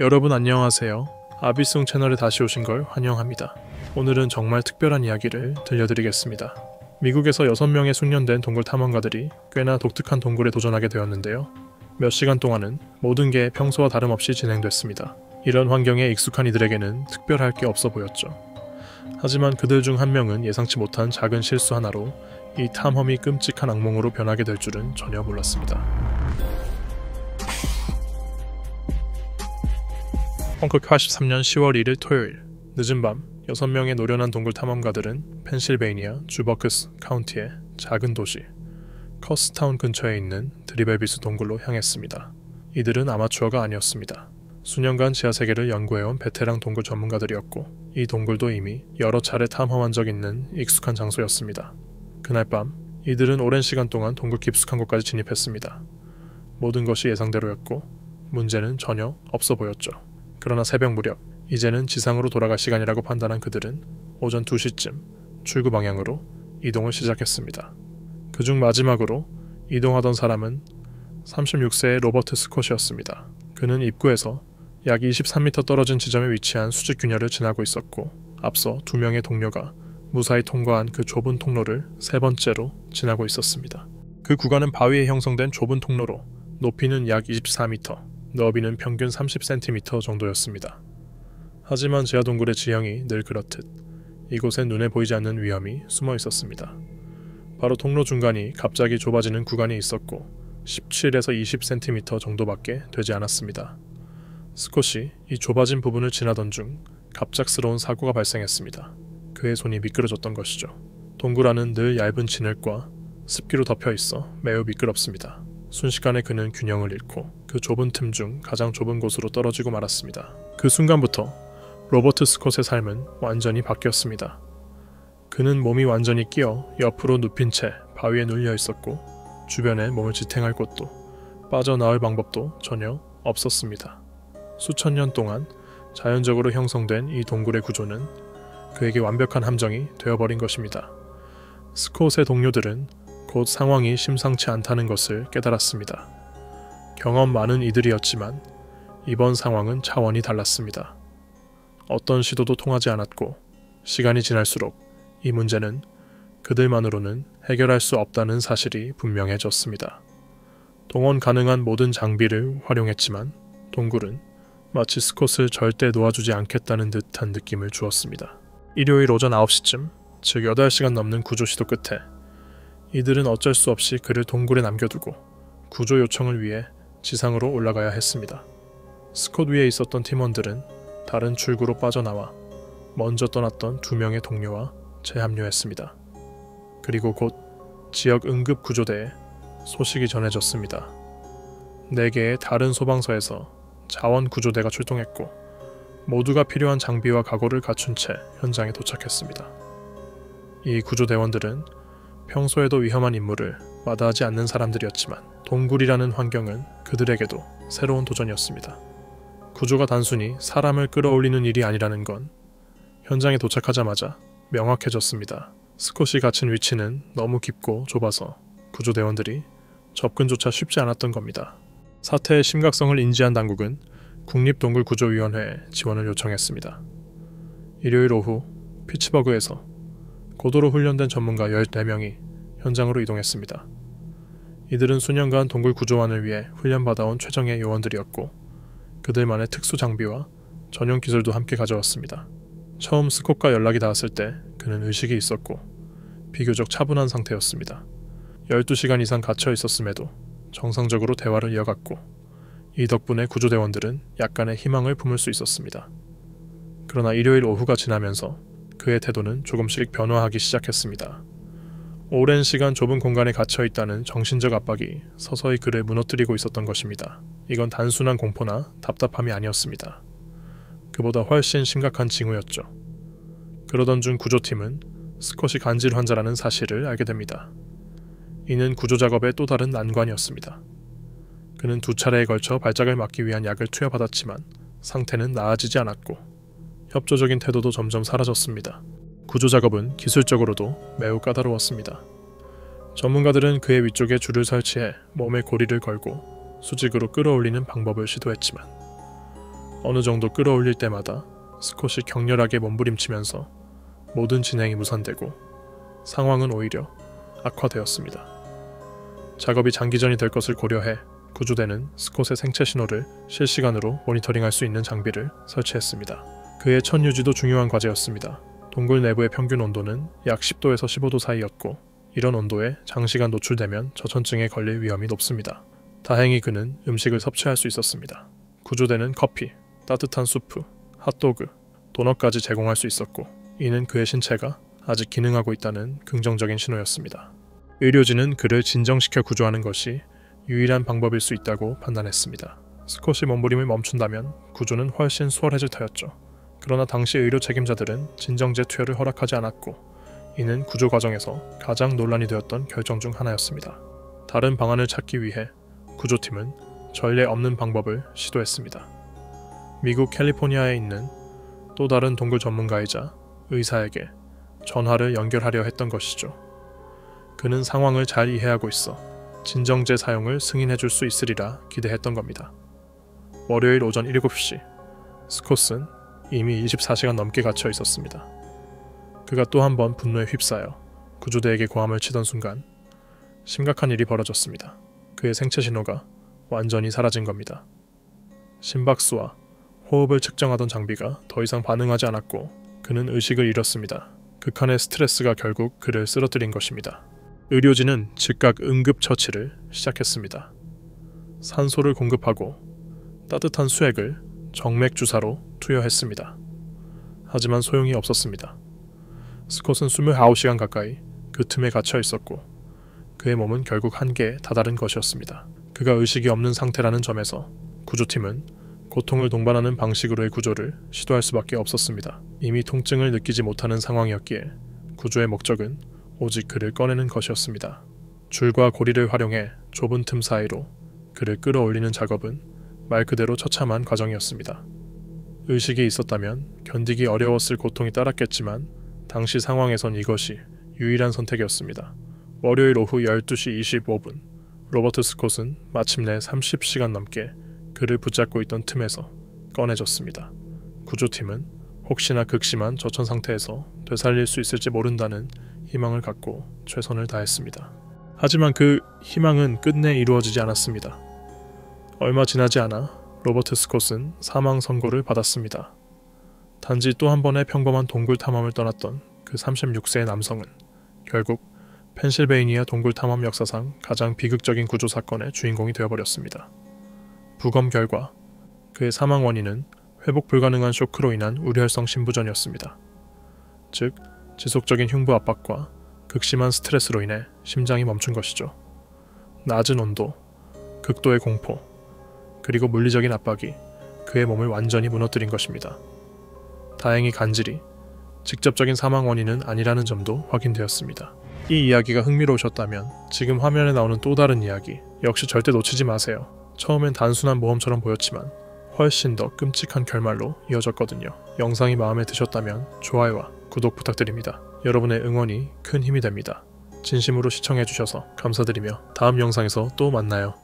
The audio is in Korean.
여러분 안녕하세요. 아비송 채널에 다시 오신 걸 환영합니다. 오늘은 정말 특별한 이야기를 들려드리겠습니다. 미국에서 6명의 숙련된 동굴 탐험가들이 꽤나 독특한 동굴에 도전하게 되었는데요. 몇 시간 동안은 모든 게 평소와 다름없이 진행됐습니다. 이런 환경에 익숙한 이들에게는 특별할 게 없어 보였죠. 하지만 그들 중 한 명은 예상치 못한 작은 실수 하나로 이 탐험이 끔찍한 악몽으로 변하게 될 줄은 전혀 몰랐습니다. 1983년 10월 1일 토요일 늦은 밤 6명의 노련한 동굴 탐험가들은 펜실베이니아 주버크스 카운티의 작은 도시 커스타운 근처에 있는 드리벨비스 동굴로 향했습니다. 이들은 아마추어가 아니었습니다. 수년간 지하세계를 연구해온 베테랑 동굴 전문가들이었고 이 동굴도 이미 여러 차례 탐험한 적 있는 익숙한 장소였습니다. 그날 밤 이들은 오랜 시간 동안 동굴 깊숙한 곳까지 진입했습니다. 모든 것이 예상대로였고 문제는 전혀 없어 보였죠. 그러나 새벽 무렵 이제는 지상으로 돌아갈 시간이라고 판단한 그들은 오전 2시쯤 출구 방향으로 이동을 시작했습니다. 그중 마지막으로 이동하던 사람은 36세의 로버트 스콧이었습니다. 그는 입구에서 약 23m 떨어진 지점에 위치한 수직 균열을 지나고 있었고 앞서 2명의 동료가 무사히 통과한 그 좁은 통로를 세 번째로 지나고 있었습니다. 그 구간은 바위에 형성된 좁은 통로로 높이는 약 24m, 너비는 평균 30cm 정도였습니다. 하지만 지하동굴의 지형이 늘 그렇듯 이곳엔 눈에 보이지 않는 위험이 숨어 있었습니다. 바로 통로 중간이 갑자기 좁아지는 구간이 있었고 17에서 20cm 정도밖에 되지 않았습니다. 스콧이 이 좁아진 부분을 지나던 중 갑작스러운 사고가 발생했습니다. 그의 손이 미끄러졌던 것이죠. 동굴 안은 늘 얇은 진흙과 습기로 덮여 있어 매우 미끄럽습니다. 순식간에 그는 균형을 잃고 그 좁은 틈 중 가장 좁은 곳으로 떨어지고 말았습니다. 그 순간부터 로버트 스콧의 삶은 완전히 바뀌었습니다. 그는 몸이 완전히 끼어 옆으로 눕힌 채 바위에 눌려 있었고 주변에 몸을 지탱할 곳도 빠져나올 방법도 전혀 없었습니다. 수천 년 동안 자연적으로 형성된 이 동굴의 구조는 그에게 완벽한 함정이 되어버린 것입니다. 스콧의 동료들은 곧 상황이 심상치 않다는 것을 깨달았습니다. 경험 많은 이들이었지만 이번 상황은 차원이 달랐습니다. 어떤 시도도 통하지 않았고 시간이 지날수록 이 문제는 그들만으로는 해결할 수 없다는 사실이 분명해졌습니다. 동원 가능한 모든 장비를 활용했지만 동굴은 마치 스콧을 절대 놓아주지 않겠다는 듯한 느낌을 주었습니다. 일요일 오전 9시쯤, 즉 8시간 넘는 구조 시도 끝에 이들은 어쩔 수 없이 그를 동굴에 남겨두고 구조 요청을 위해 지상으로 올라가야 했습니다. 스콧 위에 있었던 팀원들은 다른 출구로 빠져나와 먼저 떠났던 2명의 동료와 재합류했습니다. 그리고 곧 지역 응급구조대에 소식이 전해졌습니다. 4개의 다른 소방서에서 자원구조대가 출동했고 모두가 필요한 장비와 각오를 갖춘 채 현장에 도착했습니다. 이 구조대원들은 평소에도 위험한 임무를 마다하지 않는 사람들이었지만 동굴이라는 환경은 그들에게도 새로운 도전이었습니다. 구조가 단순히 사람을 끌어올리는 일이 아니라는 건 현장에 도착하자마자 명확해졌습니다. 스콧이 갇힌 위치는 너무 깊고 좁아서 구조대원들이 접근조차 쉽지 않았던 겁니다. 사태의 심각성을 인지한 당국은 국립동굴구조위원회에 지원을 요청했습니다. 일요일 오후 피츠버그에서 고도로 훈련된 전문가 14명이 현장으로 이동했습니다. 이들은 수년간 동굴 구조원을 위해 훈련받아온 최정예 요원들이었고 그들만의 특수 장비와 전용 기술도 함께 가져왔습니다. 처음 스콧과 연락이 닿았을 때 그는 의식이 있었고 비교적 차분한 상태였습니다. 12시간 이상 갇혀 있었음에도 정상적으로 대화를 이어갔고 이 덕분에 구조대원들은 약간의 희망을 품을 수 있었습니다. 그러나 일요일 오후가 지나면서 그의 태도는 조금씩 변화하기 시작했습니다. 오랜 시간 좁은 공간에 갇혀 있다는 정신적 압박이 서서히 그를 무너뜨리고 있었던 것입니다. 이건 단순한 공포나 답답함이 아니었습니다. 그보다 훨씬 심각한 징후였죠. 그러던 중 구조팀은 스콧이 간질 환자라는 사실을 알게 됩니다. 이는 구조작업의 또 다른 난관이었습니다. 그는 2차례에 걸쳐 발작을 막기 위한 약을 투여받았지만 상태는 나아지지 않았고 협조적인 태도도 점점 사라졌습니다. 구조작업은 기술적으로도 매우 까다로웠습니다. 전문가들은 그의 위쪽에 줄을 설치해 몸에 고리를 걸고 수직으로 끌어올리는 방법을 시도했지만 어느 정도 끌어올릴 때마다 스콧이 격렬하게 몸부림치면서 모든 진행이 무산되고 상황은 오히려 악화되었습니다. 작업이 장기전이 될 것을 고려해 구조대는 스콧의 생체 신호를 실시간으로 모니터링할 수 있는 장비를 설치했습니다. 그의 첫 유지도 중요한 과제였습니다. 동굴 내부의 평균 온도는 약 10도에서 15도 사이였고 이런 온도에 장시간 노출되면 저천증에 걸릴 위험이 높습니다. 다행히 그는 음식을 섭취할 수 있었습니다. 구조대는 커피, 따뜻한 수프, 핫도그, 도넛까지 제공할 수 있었고 이는 그의 신체가 아직 기능하고 있다는 긍정적인 신호였습니다. 의료진은 그를 진정시켜 구조하는 것이 유일한 방법일 수 있다고 판단했습니다. 스콧이 몸부림을 멈춘다면 구조는 훨씬 수월해질 터였죠. 그러나 당시 의료 책임자들은 진정제 투여를 허락하지 않았고 이는 구조 과정에서 가장 논란이 되었던 결정 중 하나였습니다. 다른 방안을 찾기 위해 구조팀은 전례 없는 방법을 시도했습니다. 미국 캘리포니아에 있는 또 다른 동굴 전문가이자 의사에게 전화를 연결하려 했던 것이죠. 그는 상황을 잘 이해하고 있어 진정제 사용을 승인해줄 수 있으리라 기대했던 겁니다. 월요일 오전 7시, 스콧은 이미 24시간 넘게 갇혀 있었습니다. 그가 또 한 번 분노에 휩싸여 구조대에게 고함을 치던 순간 심각한 일이 벌어졌습니다. 그의 생체 신호가 완전히 사라진 겁니다. 심박수와 호흡을 측정하던 장비가 더 이상 반응하지 않았고 그는 의식을 잃었습니다. 극한의 스트레스가 결국 그를 쓰러뜨린 것입니다. 의료진은 즉각 응급처치를 시작했습니다. 산소를 공급하고 따뜻한 수액을 정맥 주사로 투여했습니다. 하지만 소용이 없었습니다. 스콧은 29시간 가까이 그 틈에 갇혀 있었고 그의 몸은 결국 한계에 다다른 것이었습니다. 그가 의식이 없는 상태라는 점에서 구조팀은 고통을 동반하는 방식으로의 구조를 시도할 수밖에 없었습니다. 이미 통증을 느끼지 못하는 상황이었기에 구조의 목적은 오직 그를 꺼내는 것이었습니다. 줄과 고리를 활용해 좁은 틈 사이로 그를 끌어올리는 작업은 말 그대로 처참한 과정이었습니다. 의식이 있었다면 견디기 어려웠을 고통이 따랐겠지만 당시 상황에선 이것이 유일한 선택이었습니다. 월요일 오후 12시 25분 로버트 스콧은 마침내 30시간 넘게 그를 붙잡고 있던 틈에서 꺼내졌습니다. 구조팀은 혹시나 극심한 저천 상태에서 되살릴 수 있을지 모른다는 희망을 갖고 최선을 다했습니다. 하지만 그 희망은 끝내 이루어지지 않았습니다. 얼마 지나지 않아 로버트 스콧은 사망 선고를 받았습니다. 단지 또 한 번의 평범한 동굴 탐험을 떠났던 그 36세의 남성은 결국 펜실베이니아 동굴 탐험 역사상 가장 비극적인 구조 사건의 주인공이 되어버렸습니다. 부검 결과 그의 사망 원인은 회복 불가능한 쇼크로 인한 우려혈성 심부전이었습니다. 즉, 지속적인 흉부 압박과 극심한 스트레스로 인해 심장이 멈춘 것이죠. 낮은 온도, 극도의 공포, 그리고 물리적인 압박이 그의 몸을 완전히 무너뜨린 것입니다. 다행히 간질이 직접적인 사망 원인은 아니라는 점도 확인되었습니다. 이 이야기가 흥미로우셨다면 지금 화면에 나오는 또 다른 이야기 역시 절대 놓치지 마세요. 처음엔 단순한 모험처럼 보였지만 훨씬 더 끔찍한 결말로 이어졌거든요. 영상이 마음에 드셨다면 좋아요와 구독 부탁드립니다. 여러분의 응원이 큰 힘이 됩니다. 진심으로 시청해주셔서 감사드리며 다음 영상에서 또 만나요.